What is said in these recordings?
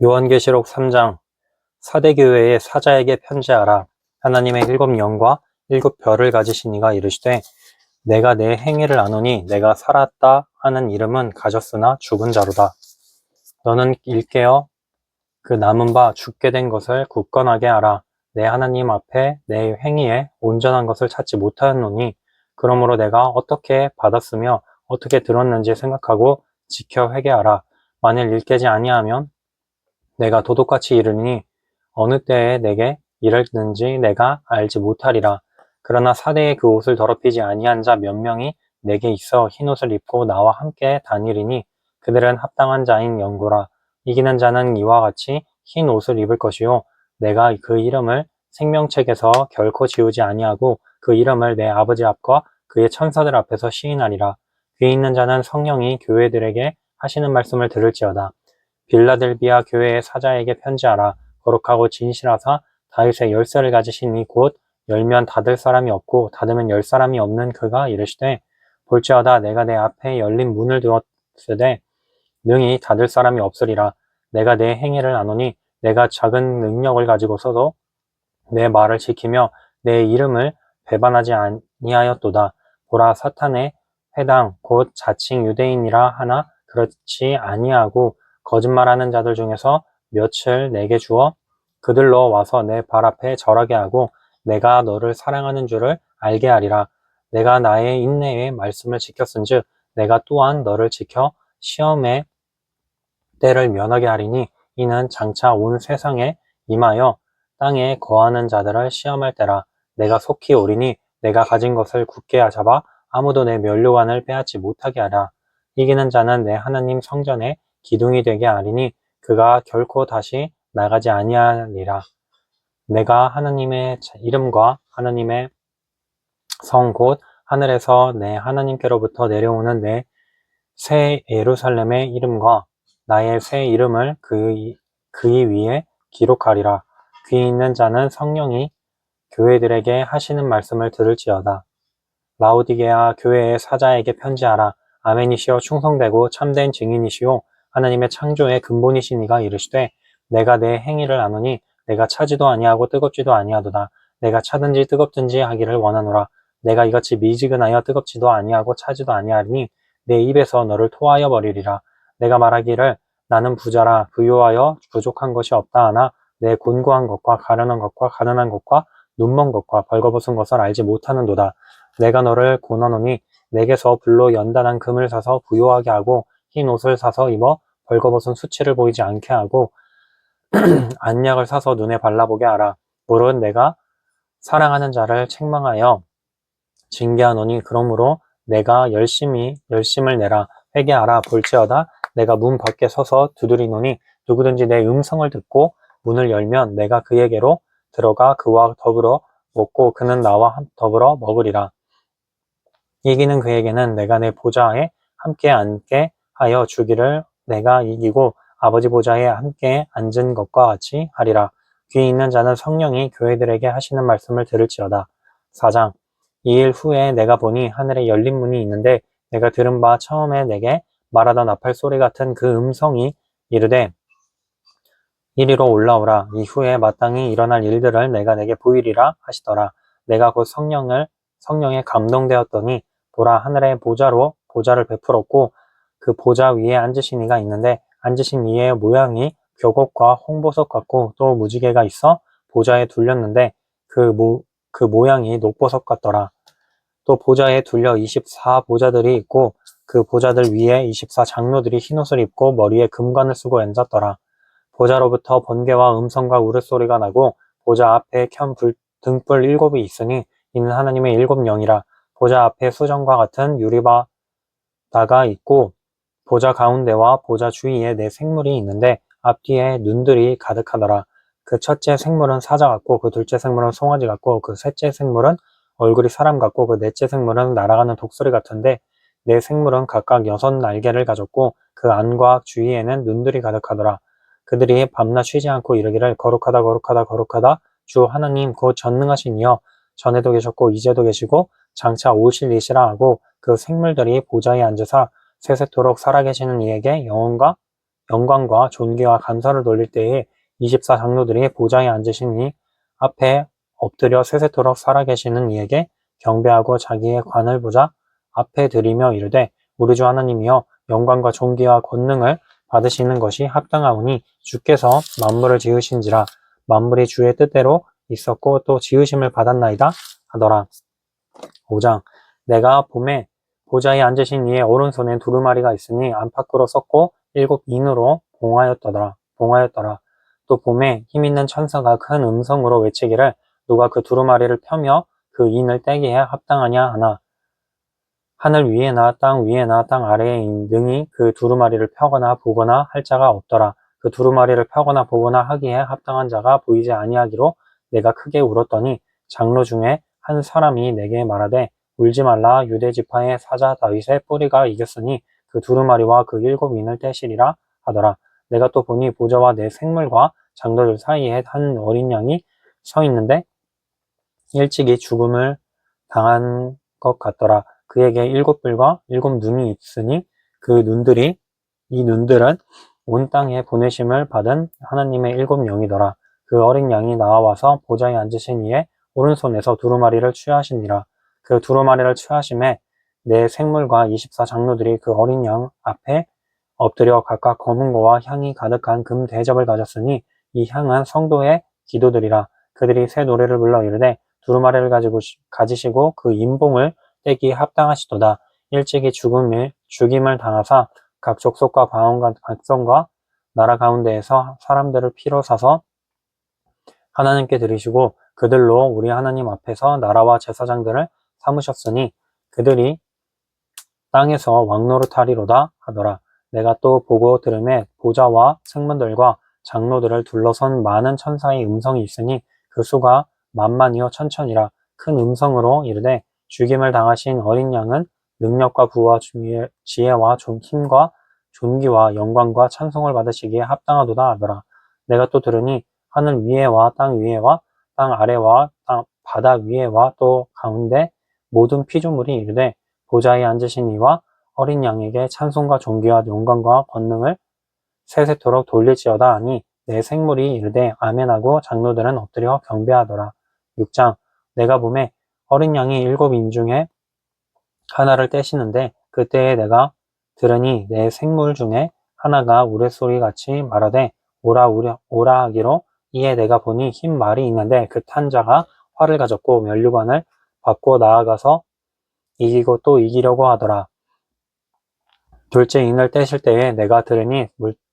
요한계시록 3장 사대교회의 사자에게 편지하라. 하나님의 일곱 영과 일곱 별을 가지신 이가 이르시되 내가 내 행위를 아노니 내가 살았다 하는 이름은 가졌으나 죽은 자로다. 너는 일깨어 그 남은 바 죽게 된 것을 굳건하게 알아. 내 하나님 앞에 내 행위에 온전한 것을 찾지 못하였노니 그러므로 내가 어떻게 받았으며 어떻게 들었는지 생각하고 지켜 회개하라. 만일 일깨지 아니하면 내가 도둑같이 이르니 어느 때에 내게 이르는지 내가 알지 못하리라. 그러나 사대의 그 옷을 더럽히지 아니한 자 몇 명이 내게 있어 흰 옷을 입고 나와 함께 다니리니 그들은 합당한 자인 영구라. 이기는 자는 이와 같이 흰 옷을 입을 것이요 내가 그 이름을 생명책에서 결코 지우지 아니하고 그 이름을 내 아버지 앞과 그의 천사들 앞에서 시인하리라. 귀 있는 자는 성령이 교회들에게 하시는 말씀을 들을지어다. 빌라델비아 교회의 사자에게 편지하라. 거룩하고 진실하사 다윗의 열쇠를 가지신 이 곧 열면 닫을 사람이 없고 닫으면 열 사람이 없는 그가 이르시되 볼지어다 내가 내 앞에 열린 문을 두었으되 능히 닫을 사람이 없으리라. 내가 내 행위를 아노니 내가 작은 능력을 가지고서도 내 말을 지키며 내 이름을 배반하지 아니하였도다. 보라 사탄의 회당 곧 자칭 유대인이라 하나 그렇지 아니하고 거짓말하는 자들 중에서 몇을 내게 주어 그들로 와서 내 발 앞에 절하게 하고 내가 너를 사랑하는 줄을 알게 하리라. 내가 나의 인내의 말씀을 지켰은즉 내가 또한 너를 지켜 시험의 때를 면하게 하리니 이는 장차 온 세상에 임하여 땅에 거하는 자들을 시험할 때라. 내가 속히 오리니 내가 가진 것을 굳게 잡아 아무도 내 면류관을 빼앗지 못하게 하라. 이기는 자는 내 하나님 성전에 기둥이 되게 하리니 그가 결코 다시 나가지 아니하리라. 내가 하나님의 이름과 하나님의 성 곧 하늘에서 내 하나님께로부터 내려오는 내 새 예루살렘의 이름과 나의 새 이름을 그의 위에 기록하리라. 귀 있는 자는 성령이 교회들에게 하시는 말씀을 들을지어다. 라오디게아 교회의 사자에게 편지하라. 아멘이시여 충성되고 참된 증인이시요 하나님의 창조의 근본이신 이가 이르시되 내가 내 행위를 아노니 내가 차지도 아니하고 뜨겁지도 아니하도다. 내가 차든지 뜨겁든지 하기를 원하노라. 내가 이같이 미지근하여 뜨겁지도 아니하고 차지도 아니하리니 내 입에서 너를 토하여 버리리라. 내가 말하기를 나는 부자라 부유하여 부족한 것이 없다 하나 내 곤고한 것과 가련한 것과 가난한 것과 눈먼 것과 벌거벗은 것을 알지 못하는도다. 내가 너를 고나노니 내게서 불로 연단한 금을 사서 부요하게 하고 흰 옷을 사서 입어 벌거벗은 수치를 보이지 않게 하고 안약을 사서 눈에 발라보게 하라. 무릇 내가 사랑하는 자를 책망하여 징계하노니 그러므로 내가 열심을 내라. 회개하라. 볼지어다 내가 문 밖에 서서 두드리노니 누구든지 내 음성을 듣고 문을 열면 내가 그에게로 들어가 그와 더불어 먹고 그는 나와 더불어 먹으리라. 이기는 그에게는 내가 내 보좌에 함께 앉게 하여 주기를 내가 이기고 아버지 보좌에 함께 앉은 것과 같이 하리라. 귀 있는 자는 성령이 교회들에게 하시는 말씀을 들을지어다. 4장 이 일 후에 내가 보니 하늘에 열린 문이 있는데 내가 들은 바 처음에 내게 말하던 나팔 소리 같은 그 음성이 이르되 이리로 올라오라. 이후에 마땅히 일어날 일들을 내가 내게 보이리라 하시더라. 내가 곧 성령에 감동되었더니 보라 하늘의 보좌를 베풀었고 그 보좌 위에 앉으신 이가 있는데 앉으신 이의 모양이 벽옥과 홍보석 같고 또 무지개가 있어 보좌에 둘렸는데 그 모양이 녹보석 같더라. 또 보좌에 둘려 24 보좌들이 있고 그 보좌들 위에 24 장로들이 흰옷을 입고 머리에 금관을 쓰고 앉았더라. 보좌로부터 번개와 음성과 우르소리가 나고 보좌 앞에 켠 등불 7이 있으니 이는 하나님의 7 영이라. 보좌 앞에 수정과 같은 유리바다가 있고 보좌 가운데와 보좌 주위에 네 생물이 있는데 앞뒤에 눈들이 가득하더라. 그 첫째 생물은 사자 같고 그 둘째 생물은 송아지 같고 그 셋째 생물은 얼굴이 사람 같고 그 넷째 생물은 날아가는 독수리 같은데 네 생물은 각각 6 날개를 가졌고 그 안과 주위에는 눈들이 가득하더라. 그들이 밤낮 쉬지 않고 이르기를 거룩하다 거룩하다 거룩하다 주 하나님 곧 전능하신 이여 전에도 계셨고 이제도 계시고 장차 오실 이시라 하고 그 생물들이 보좌에 앉으사 세세토록 살아계시는 이에게 영원과 영광과 존귀와 감사를 돌릴 때에 24장로들이 보좌에 앉으신 이 앞에 엎드려 세세토록 살아계시는 이에게 경배하고 자기의 관을 보좌 앞에 드리며 이르되 우리 주 하나님이여 영광과 존귀와 권능을 받으시는 것이 합당하오니 주께서 만물을 지으신지라 만물이 주의 뜻대로 있었고 또 지으심을 받았나이다 하더라. 5장 내가 봄에 보좌에 앉으신 이의 오른손에 두루마리가 있으니 안팎으로 섰고 7인으로 봉하였더라. 또 봄에 힘있는 천사가 큰 음성으로 외치기를 누가 그 두루마리를 펴며 그 인을 떼기에 합당하냐 하나 하늘 위에나 땅 위에나 땅 아래에 능히 그 두루마리를 펴거나 보거나 할 자가 없더라. 그 두루마리를 펴거나 보거나 하기에 합당한 자가 보이지 아니하기로 내가 크게 울었더니 장로 중에 한 사람이 내게 말하되 울지 말라 유대 지파의 사자 다윗의 뿌리가 이겼으니 그 두루마리와 그 7인을 떼시리라 하더라. 내가 또 보니 보좌와 내 생물과 장로들 사이에 한 어린 양이 서 있는데 일찍이 죽음을 당한 것 같더라. 그에게 7뿔과 7눈이 있으니 이 눈들은 온 땅에 보내심을 받은 하나님의 7영이더라. 그 어린 양이 나와서 보좌에 앉으신 이의 오른손에서 두루마리를 취하시니라. 그 두루마리를 취하심에 내 생물과 24장로들이 그 어린 양 앞에 엎드려 각각 검은 고와 향이 가득한 금 대접을 가졌으니 이 향은 성도의 기도들이라. 그들이 새 노래를 불러 이르되 두루마리를 가지시고 그 인봉을 떼기에 합당하시도다. 일찍이 죽임을 당하사 각 족속과 방언과 백성과 나라 가운데에서 사람들을 피로 사서 하나님께 드리시고 그들로 우리 하나님 앞에서 나라와 제사장들을 삼으셨으니 그들이 땅에서 왕노릇하리로다 하더라. 내가 또 보고 들음에 보좌와 승문들과 장로들을 둘러선 많은 천사의 음성이 있으니 그 수가 만만이요 천천이라. 큰 음성으로 이르되 죽임을 당하신 어린 양은 능력과 부와 지혜와 힘과 존귀와 영광과 찬송을 받으시기에 합당하도다 하더라. 내가 또 들으니 하늘 위에와 땅 위에와 땅 아래와 바다 위에와 또 가운데 모든 피조물이 이르되 보좌에 앉으신 이와 어린 양에게 찬송과 존귀와 영광과 권능을 세세토록 돌릴지어다 하니 내 생물이 이르되 아멘하고 장로들은 엎드려 경배하더라. 6장 내가 보매 어린 양이 7인 중에 하나를 떼시는데 그때에 내가 들으니 내 생물 중에 하나가 우레소리 같이 말하되 오라 하기로 이에 내가 보니 흰 말이 있는데 그 탄 자가 활을 가졌고 면류관을 받고 나아가서 이기고 또 이기려고 하더라. 둘째 인을 떼실 때에 내가 들으니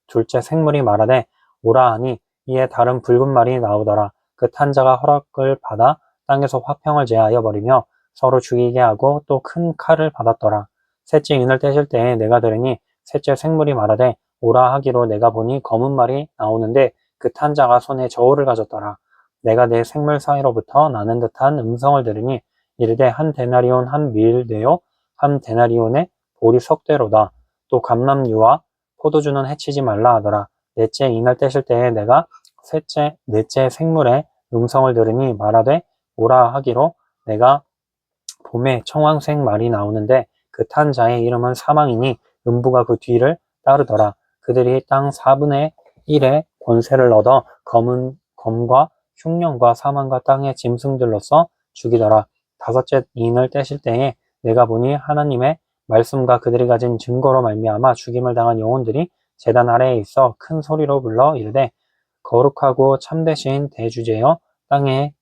둘째 생물이 말하되 오라 하니 이에 다른 붉은 말이 나오더라. 그 탄 자가 허락을 받아 땅에서 화평을 제하여 버리며 서로 죽이게 하고 또 큰 칼을 받았더라. 셋째 인을 떼실 때에 내가 들으니 셋째 생물이 말하되 오라 하기로 내가 보니 검은 말이 나오는데 그 탄 자가 손에 저울을 가졌더라. 내가 내 생물 사이로부터 나는 듯한 음성을 들으니 이르되 한 데나리온 한 밀되요 한 데나리온의 보리 석대로다. 또 감람류와 포도주는 해치지 말라 하더라. 넷째 인을 떼실 때에 내가 넷째 생물의 음성을 들으니 말하되 오라 하기로 내가 봄에 청황색 말이 나오는데 그 탄 자의 이름은 사망이니 음부가 그 뒤를 따르더라. 그들이 땅 4분의 1의 권세를 얻어 검과 흉년과 사망과 땅의 짐승들로서 죽이더라. 다섯째 인을 떼실 때에 내가 보니 하나님의 말씀과 그들이 가진 증거로 말미암아 죽임을 당한 영혼들이 제단 아래에 있어 큰 소리로 불러 이르되 거룩하고 참되신 대주제여 땅에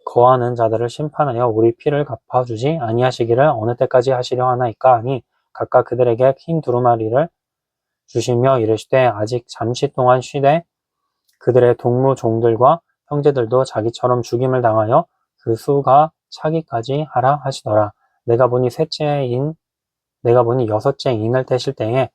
거하는 자들을 심판하여 우리 피를 갚아주지 아니하시기를 어느 때까지 하시려 하나이까 하니 각각 그들에게 흰 두루마리를 주시며 이르시되 아직 잠시 동안 쉬되 그들의 동무 종들과 형제들도 자기처럼 죽임을 당하여 그 수가 차기까지 하라 하시더라. 내가 보니 여섯째 인을 떼실 때에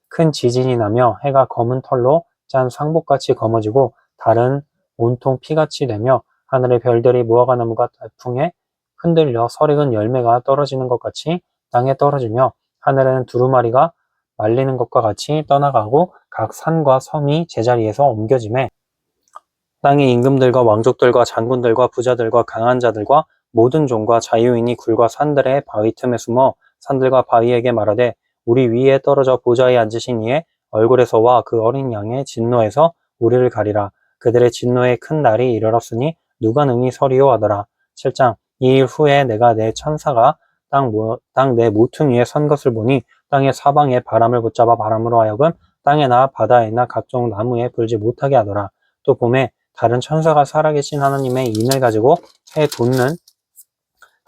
큰 지진이 나며 해가 검은 털로 짠 상복같이 검어지고 달은 온통 피같이 되며 하늘의 별들이 무화과 나무가 태풍에 흔들려 설익은 열매가 떨어지는 것 같이 땅에 떨어지며 하늘에는 두루마리가 말리는 것과 같이 떠나가고 각 산과 섬이 제자리에서 옮겨지매 땅의 임금들과 왕족들과 장군들과 부자들과 강한 자들과 모든 종과 자유인이 굴과 산들의 바위 틈에 숨어 산들과 바위에게 말하되 우리 위에 떨어져 보좌에 앉으신 이의 얼굴에서와 그 어린 양의 진노에서 우리를 가리라. 그들의 진노의 큰 날이 이르렀으니 누가 능히 서리요 하더라. 7장. 이 일 후에 내가 내 천사가 땅 내 모퉁 위에 선 것을 보니 땅의 사방에 바람을 붙잡아 바람으로 하여금 땅에나 바다에나 각종 나무에 불지 못하게 하더라. 또 봄에 다른 천사가 살아계신 하나님의 인을 가지고 해 돋는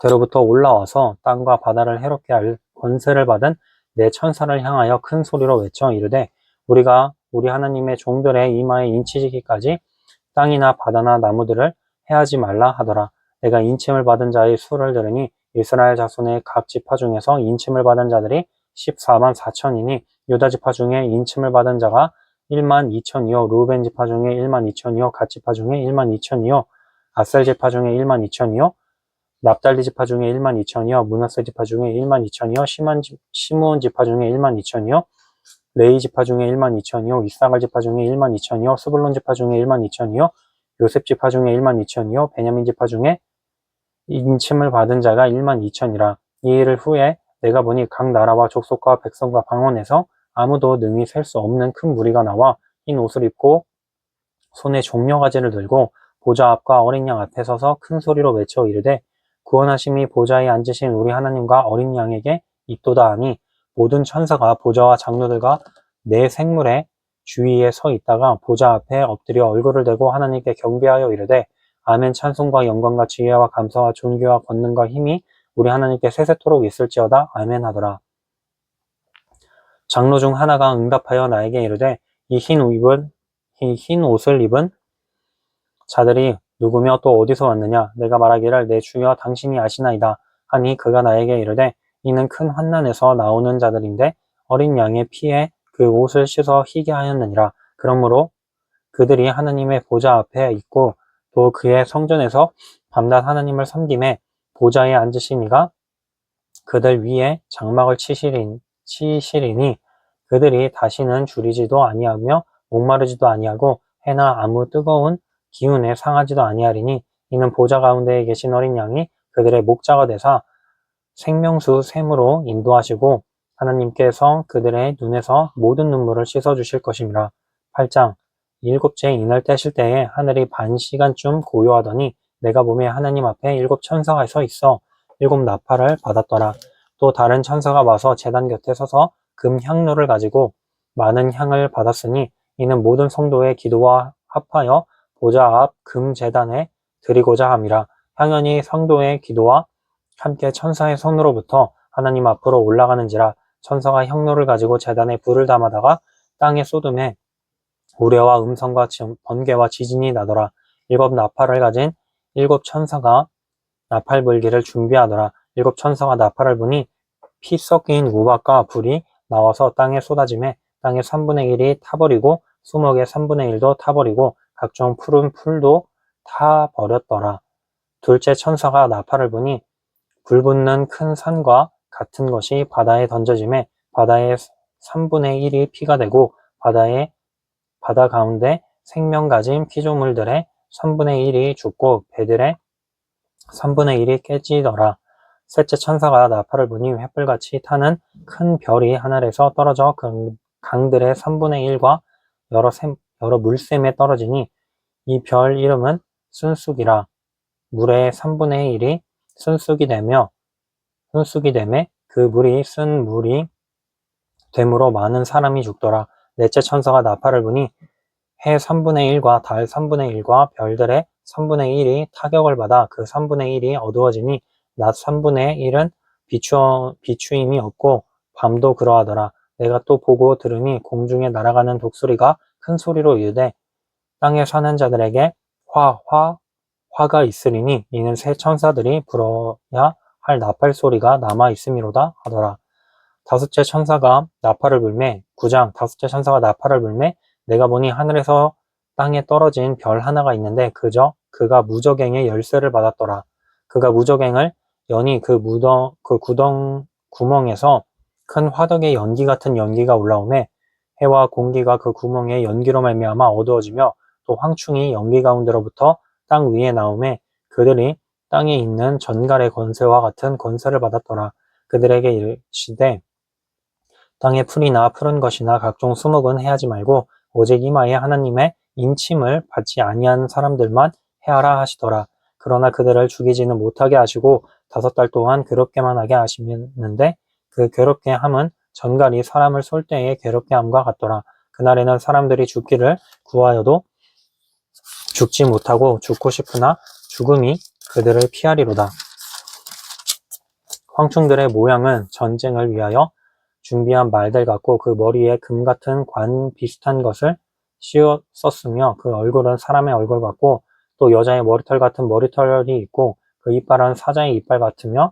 대로부터 올라와서 땅과 바다를 해롭게 할 권세를 받은 내 천사를 향하여 큰 소리로 외쳐 이르되 우리 하나님의 종들의 이마에 인치지기까지 땅이나 바다나 나무들을 해하지 말라 하더라. 내가 인침을 받은 자의 수를 들으니 이스라엘 자손의 각 지파 중에서 인침을 받은 자들이 14만 4천이니 유다 지파 중에 인침을 받은 자가 1만 2천이요 루벤 지파 중에 1만 2천이요 갓 지파 중에 1만 2천이요 아셀 지파 중에 1만 2천이요 납달리 지파 중에 1만 2천이요 므낫세 지파 중에 1만 2천이요 시므온 지파 중에 1만 2천이요 레위 지파 중에 1만 2천이요 이사갈 지파 중에 1만 2천이요 스불론 지파 중에 1만 2천이요 요셉 지파 중에 1만 2천이요 베냐민 지파 중에 인침을 받은 자가 1만 2천이라. 이 일을 후에 내가 보니 각 나라와 족속과 백성과 방언에서 아무도 능히 셀 수 없는 큰 무리가 나와 흰 옷을 입고 손에 종려가지를 들고 보좌 앞과 어린 양 앞에 서서 큰 소리로 외쳐 이르되 구원하심이 보좌에 앉으신 우리 하나님과 어린 양에게 있도다 하니 모든 천사가 보좌와 장로들과 네 생물의 주위에 서 있다가 보좌 앞에 엎드려 얼굴을 대고 하나님께 경배하여 이르되 아멘 찬송과 영광과 지혜와 감사와 존귀와 권능과 힘이 우리 하나님께 세세토록 있을지어다 아멘 하더라. 장로 중 하나가 응답하여 나에게 이르되 이 흰 옷을 입은 자들이 누구며 또 어디서 왔느냐? 내가 말하기를 내 주여 당신이 아시나이다 하니 그가 나에게 이르되 이는 큰 환난에서 나오는 자들인데 어린 양의 피에 그 옷을 씻어 희게 하였느니라. 그러므로 그들이 하나님의 보좌 앞에 있고 또 그의 성전에서 밤낮 하나님을 섬김에 보좌에 앉으신 이가 그들 위에 장막을 치시리니 그들이 다시는 줄이지도 아니하며 목마르지도 아니하고 해나 아무 뜨거운 기운에 상하지도 아니하리니 이는 보좌 가운데에 계신 어린 양이 그들의 목자가 되사 생명수 샘으로 인도하시고 하나님께서 그들의 눈에서 모든 눈물을 씻어주실 것임이라. 8장. 일곱째 인을 떼실 때에 하늘이 반 시간쯤 고요하더니 내가 보매 하나님 앞에 7 천사가 서 있어 7 나팔을 받았더라. 또 다른 천사가 와서 제단 곁에 서서 금 향로를 가지고 많은 향을 받았으니 이는 모든 성도의 기도와 합하여 보좌 앞 금 제단에 드리고자 함이라. 향연이 성도의 기도와 함께 천사의 손으로부터 하나님 앞으로 올라가는지라. 천사가 향로를 가지고 제단에 불을 담아다가 땅에 쏟음에 우레와 음성과 번개와 지진이 나더라. 7 나팔을 가진 7 천사가 나팔 불기를 준비하더라. 7 천사가 나팔을 부니 피 섞인 우박과 불이 나와서 땅에 쏟아지매 땅의 3분의 1이 타버리고 수목의 3분의 1도 타버리고 각종 푸른 풀도 타버렸더라. 둘째 천사가 나팔을 부니 불붙는 큰 산과 같은 것이 바다에 던져지매 바다의 3분의 1이 피가 되고 바다 가운데 생명 가진 피조물들의 3분의 1이 죽고 배들의 3분의 1이 깨지더라. 셋째 천사가 나팔을 부니 횃불같이 타는 큰 별이 하늘에서 떨어져 강들의 3분의 1과 여러 물샘에 떨어지니 이 별 이름은 순쑥이라. 물의 3분의 1이 순쑥이 되매 그 물이 쓴 물이 되므로 많은 사람이 죽더라. 넷째 천사가 나팔을 부니 해 3분의 1과 달 3분의 1과 별들의 3분의 1이 타격을 받아 그 3분의 1이 어두워지니 낮 3분의 1은 비추임이 없고 밤도 그러하더라. 내가 또 보고 들으니 공중에 날아가는 독수리가 큰 소리로 이르되 땅에 사는 자들에게 화가 있으리니 이는 새 천사들이 불어야 할 나팔 소리가 남아 있음이로다 하더라. 다섯째 천사가 나팔을 불매 9장. 다섯째 천사가 나팔을 불매 내가 보니 하늘에서 땅에 떨어진 별 하나가 있는데 그가 무저갱의 열쇠를 받았더라. 그가 무저갱을 여니 그 구멍에서 큰 화덕의 연기 같은 연기가 올라오매 해와 공기가 그 구멍의 연기로 말미암아 어두워지며 또 황충이 연기 가운데로부터 땅 위에 나오매 그들이 땅에 있는 전갈의 권세와 같은 권세를 받았더라. 그들에게 이르시되 땅에 풀이나 푸른 것이나 각종 수목은 해하지 말고 오직 이마에 하나님의 인침을 받지 아니한 사람들만 해하라 하시더라. 그러나 그들을 죽이지는 못하게 하시고 5달 동안 괴롭게만 하게 하시는데 그 괴롭게 함은 전갈이 사람을 쏠 때에 괴롭게 함과 같더라. 그날에는 사람들이 죽기를 구하여도 죽지 못하고 죽고 싶으나 죽음이 그들을 피하리로다. 황충들의 모양은 전쟁을 위하여 준비한 말들 같고 그 머리에 금 같은 관 비슷한 것을 씌워 썼으며 그 얼굴은 사람의 얼굴 같고 또 여자의 머리털 같은 머리털이 있고 그 이빨은 사자의 이빨 같으며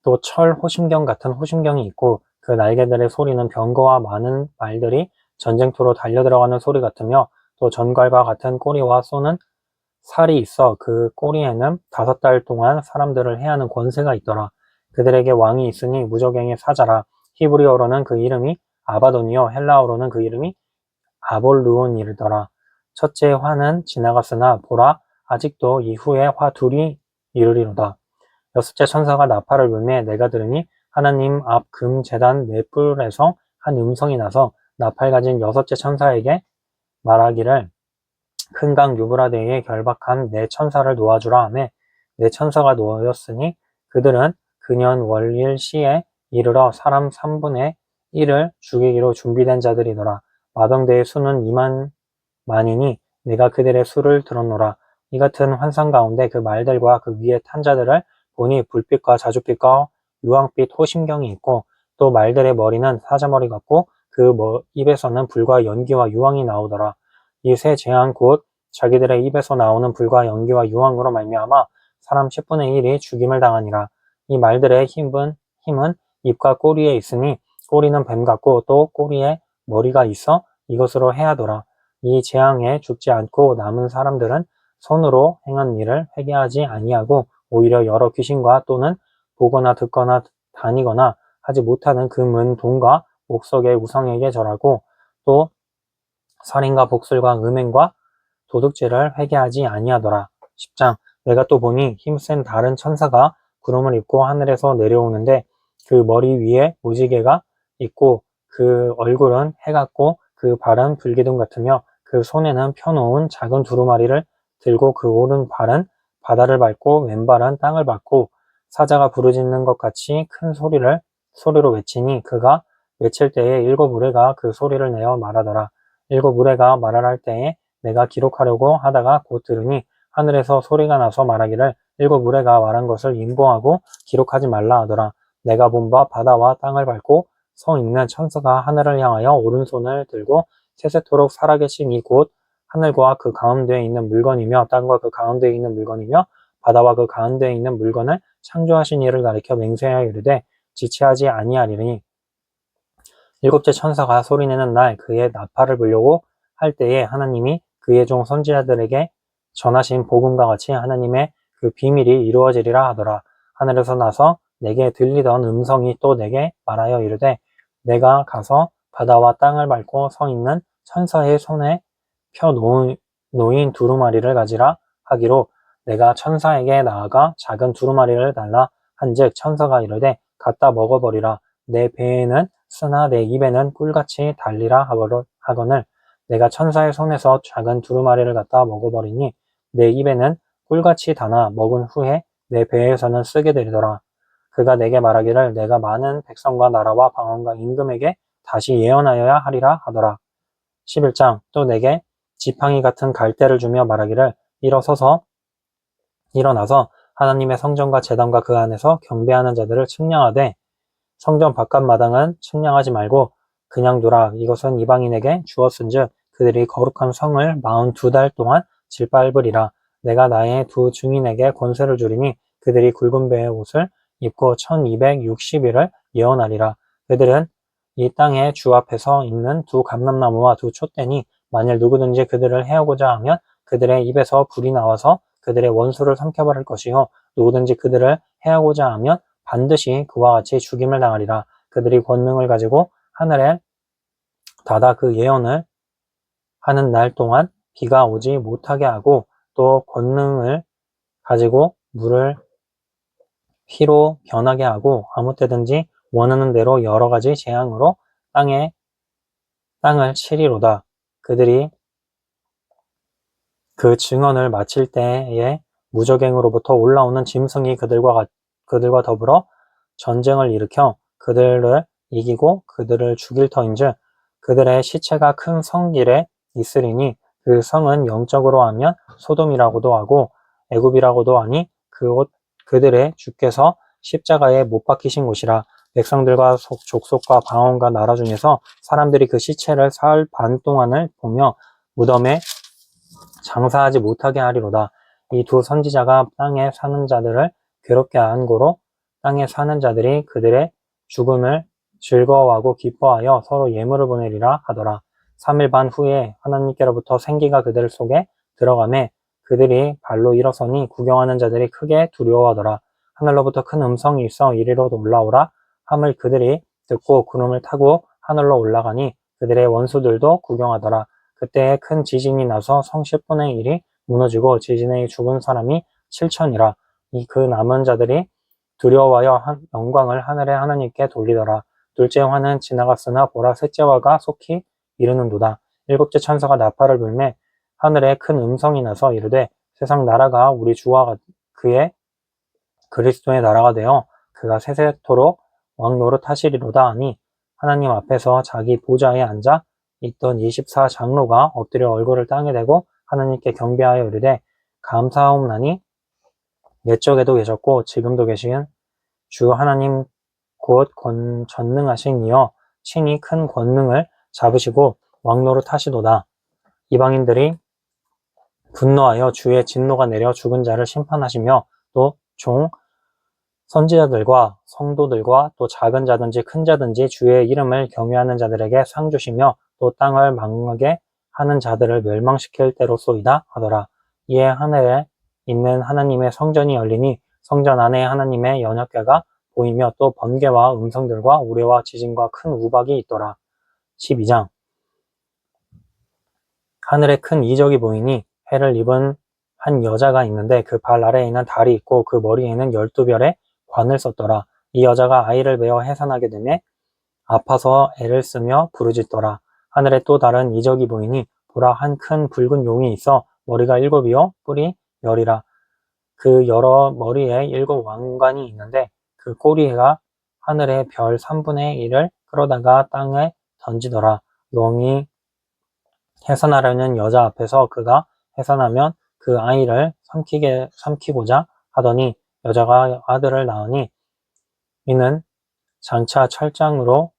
또 철 호심경 같은 호심경이 있고 그 날개들의 소리는 병거와 많은 말들이 전쟁터로 달려들어가는 소리 같으며 또 전갈과 같은 꼬리와 쏘는 살이 있어 그 꼬리에는 5달 동안 사람들을 해하는 권세가 있더라. 그들에게 왕이 있으니 무저갱의 사자라. 히브리어로는 그 이름이 아바돈이요 헬라어로는 그 이름이 아볼루온이더라. 첫째 화는 지나갔으나 보라 아직도 이후에 화 둘이 이르리로다. 6째 천사가 나팔을 불매 내가 들으니 하나님 앞 금 제단 네 뿔에서 한 음성이 나서 나팔 가진 6째 천사에게 말하기를 큰 강 유브라데에 결박한 네 천사를 놓아주라 하매 네 천사가 놓였으니 그들은 그년 월일 시에 이르러 사람 3분의 1을 죽이기로 준비된 자들이더라. 마병대의 수는 2만이니 내가 그들의 수를 들었노라. 이 같은 환상 가운데 그 말들과 그 위에 탄 자들을 보니 불빛과 자줏빛과 유황빛 호심경이 있고 또 말들의 머리는 사자머리 같고 그 입에서는 불과 연기와 유황이 나오더라. 이 세 재앙 곧 자기들의 입에서 나오는 불과 연기와 유황으로 말미암아 사람 10분의 1이 죽임을 당하니라. 이 말들의 힘은 입과 꼬리에 있으니 꼬리는 뱀 같고 또 꼬리에 머리가 있어 이것으로 해하더라. 이 재앙에 죽지 않고 남은 사람들은 손으로 행한 일을 회개하지 아니하고 오히려 여러 귀신과 또는 보거나 듣거나 다니거나 하지 못하는 금은 돈과 목석의 우상에게 절하고 또 살인과 복술과 음행과 도둑질을 회개하지 아니하더라. 10장 내가 또 보니 힘센 다른 천사가 구름을 입고 하늘에서 내려오는데 그 머리 위에 무지개가 있고 그 얼굴은 해 같고 그 발은 불기둥 같으며 그 손에는 펴놓은 작은 두루마리를 들고 그 오른발은 바다를 밟고 왼발은 땅을 밟고 사자가 부르짖는 것 같이 큰 소리로 외치니 그가 외칠 때에 7무리가 그 소리를 내어 말하더라. 7무리가 말할 때에 내가 기록하려고 하다가 곧 들으니 하늘에서 소리가 나서 말하기를 7무리가 말한 것을 인봉하고 기록하지 말라 하더라. 내가 본 바 바다와 땅을 밟고 서 있는 천사가 하늘을 향하여 오른손을 들고 세세토록 살아계신 이 곧 하늘과 그 가운데에 있는 물건이며 땅과 그 가운데에 있는 물건이며 바다와 그 가운데에 있는 물건을 창조하신 이를 가리켜 맹세하여 이르되 지체하지 아니하리니 7째 천사가 소리내는 날 그의 나팔을 불려고 할 때에 하나님이 그의 종 선지자들에게 전하신 복음과 같이 하나님의 그 비밀이 이루어지리라 하더라. 하늘에서 나서 내게 들리던 음성이 또 내게 말하여 이르되 내가 가서 바다와 땅을 밟고 서 있는 천사의 손에 펴 놓인 두루마리를 가지라 하기로 내가 천사에게 나아가 작은 두루마리를 달라 한즉 천사가 이르되 갖다 먹어버리라. 내 배에는 쓰나 내 입에는 꿀같이 달리라 하거늘 내가 천사의 손에서 작은 두루마리를 갖다 먹어버리니 내 입에는 꿀같이 다나 먹은 후에 내 배에서는 쓰게 되리더라. 그가 내게 말하기를 내가 많은 백성과 나라와 방언과 임금에게 다시 예언하여야 하리라 하더라. 11장 또 내게 지팡이 같은 갈대를 주며 말하기를 일어나서 하나님의 성전과 제단과 그 안에서 경배하는 자들을 측량하되 성전 바깥 마당은 측량하지 말고 그냥 두라. 이것은 이방인에게 주었은즉 그들이 거룩한 성을 42달 동안 질밟으리라. 내가 나의 두 증인에게 권세를 주리니 그들이 굵은 배의 옷을 입고 1260일을 예언하리라. 그들은 이 땅의 주 앞에서 있는 두 감람나무와 두 촛대니 만일 누구든지 그들을 해하고자 하면 그들의 입에서 불이 나와서 그들의 원수를 삼켜버릴 것이요 누구든지 그들을 해하고자 하면 반드시 그와 같이 죽임을 당하리라. 그들이 권능을 가지고 하늘에 닫아 그 예언을 하는 날 동안 비가 오지 못하게 하고 또 권능을 가지고 물을 피로 변하게 하고 아무 때든지 원하는 대로 여러 가지 재앙으로 땅을 치리로다. 그들이 그 증언을 마칠 때에 무적행으로부터 올라오는 짐승이 그들과 더불어 전쟁을 일으켜 그들을 이기고 그들을 죽일 터인즉 그들의 시체가 큰 성길에 있으리니 그 성은 영적으로 하면 소돔이라고도 하고 애굽이라고도 하니 그들의 주께서 십자가에 못 박히신 곳이라. 백성들과 족속과 방언과 나라 중에서 사람들이 그 시체를 사흘 반 동안을 보며 무덤에 장사하지 못하게 하리로다. 이 두 선지자가 땅에 사는 자들을 괴롭게 한 고로 땅에 사는 자들이 그들의 죽음을 즐거워하고 기뻐하여 서로 예물을 보내리라 하더라. 3일 반 후에 하나님께로부터 생기가 그들 속에 들어가매 그들이 발로 일어서니 구경하는 자들이 크게 두려워하더라. 하늘로부터 큰 음성이 있어 이리로 올라오라 함을 그들이 듣고 구름을 타고 하늘로 올라가니 그들의 원수들도 구경하더라. 그때 큰 지진이 나서 성 10분의 1이 무너지고 지진에 죽은 사람이 7천이라. 그 남은 자들이 두려워하여 영광을 하늘의 하나님께 돌리더라. 둘째 화는 지나갔으나 보라 셋째 화가 속히 이르는도다. 일곱째 천사가 나팔을 불매 하늘에 큰 음성이 나서 이르되 세상 나라가 우리 주와 그의 그리스도의 나라가 되어 그가 세세토록 왕노릇 하시리로다 하니 하나님 앞에서 자기 보좌에 앉아 있던 24장로가 엎드려 얼굴을 땅에 대고 하나님께 경배하여 이르되 감사하옵나니 옛적에도 계셨고 지금도 계신 주 하나님 곧 전능하신 이여 친히 큰 권능을 잡으시고 왕노릇 하시도다. 이방인들이 분노하여 주의 진노가 내려 죽은 자를 심판하시며 또 선지자들과 성도들과 또 작은 자든지 큰 자든지 주의 이름을 경외하는 자들에게 상 주시며 또 땅을 망하게 하는 자들을 멸망시킬 때로소이다 하더라. 이에 하늘에 있는 하나님의 성전이 열리니 성전 안에 하나님의 연약궤가 보이며 또 번개와 음성들과 우레와 지진과 큰 우박이 있더라. 12장 하늘에 큰 이적이 보이니 해를 입은 한 여자가 있는데 그 발 아래에는 달이 있고 그 머리에는 12별의 관을 썼더라. 이 여자가 아이를 베어 해산하게 되매 아파서 애를 쓰며 부르짖더라. 하늘에 또 다른 이적이 보이니 보라 한 큰 붉은 용이 있어 머리가 7이요 뿔이 10이라. 그 여러 머리에 7 왕관이 있는데 그 꼬리가 하늘의 별 3분의 1을 끌어다가 땅에 던지더라. 용이 해산하려는 여자 앞에서 그가 해산하면 그 아이를 삼키고자 하더니 여자가 아들을 낳으니 이는 장차 철장으로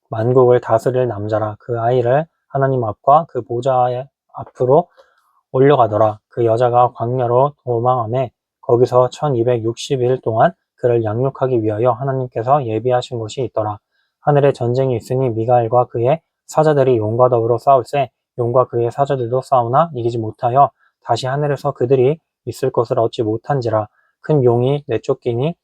만국을 다스릴 남자라. 그 아이를 하나님 앞과 그 보좌 앞으로 올려가더라. 그 여자가 광야로 도망하매 거기서 1260일 동안 그를 양육하기 위하여 하나님께서 예비하신 곳이 있더라. 하늘에 전쟁이 있으니 미가엘과 그의 사자들이 용과 더불어 싸울세 용과 그의 사자들도 싸우나 이기지 못하여 다시 하늘에서 그들이 있을 것을 얻지 못한지라. 큰 용이 내쫓기니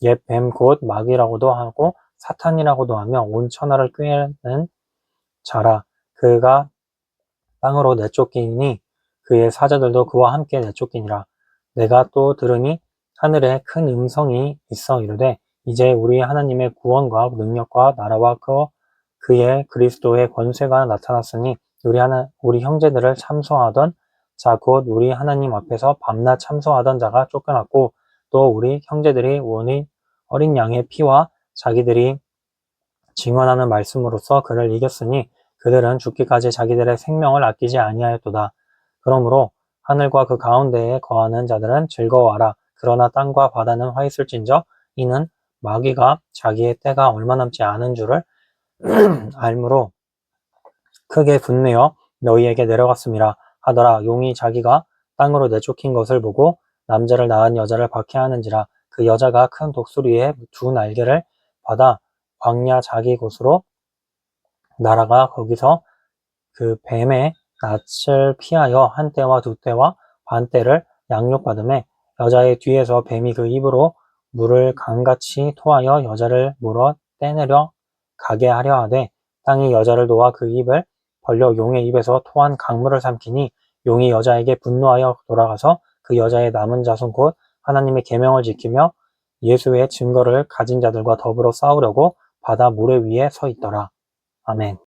옛 뱀 곧 마귀라고도 하고 사탄이라고도 하며 온 천하를 꾀는 자라. 그가 땅으로 내쫓기니 그의 사자들도 그와 함께 내쫓기니라. 내가 또 들으니 하늘에 큰 음성이 있어 이르되 이제 우리 하나님의 구원과 능력과 나라와 그의 그리스도의 권세가 나타났으니 우리 형제들을 참소하던 자 곧 우리 하나님 앞에서 밤낮 참소하던 자가 쫓겨났고 또 우리 형제들이 어린 양의 피와 자기들이 증언하는 말씀으로써 그를 이겼으니 그들은 죽기까지 자기들의 생명을 아끼지 아니하였도다. 그러므로 하늘과 그 가운데에 거하는 자들은 즐거워하라. 그러나 땅과 바다는 화 있을진저 이는 마귀가 자기의 때가 얼마 남지 않은 줄을 알므로 크게 분내어 너희에게 내려갔음이라 하더라. 용이 자기가 땅으로 내쫓긴 것을 보고 남자를 낳은 여자를 박해하는지라. 그 여자가 큰 독수리의 2 날개를 받아 광야 자기 곳으로 날아가 거기서 그 뱀의 낯을 피하여 한 때와 2 때와 반 때를 양육받음에 여자의 뒤에서 뱀이 그 입으로 물을 강같이 토하여 여자를 물어 떼내려 가게 하려 하되 땅이 여자를 놓아 그 입을 벌려 용의 입에서 토한 강물을 삼키니 용이 여자에게 분노하여 돌아가서 그 여자의 남은 자손 곧 하나님의 계명을 지키며 예수의 증거를 가진 자들과 더불어 싸우려고 바다 모래 위에 서 있더라. 아멘.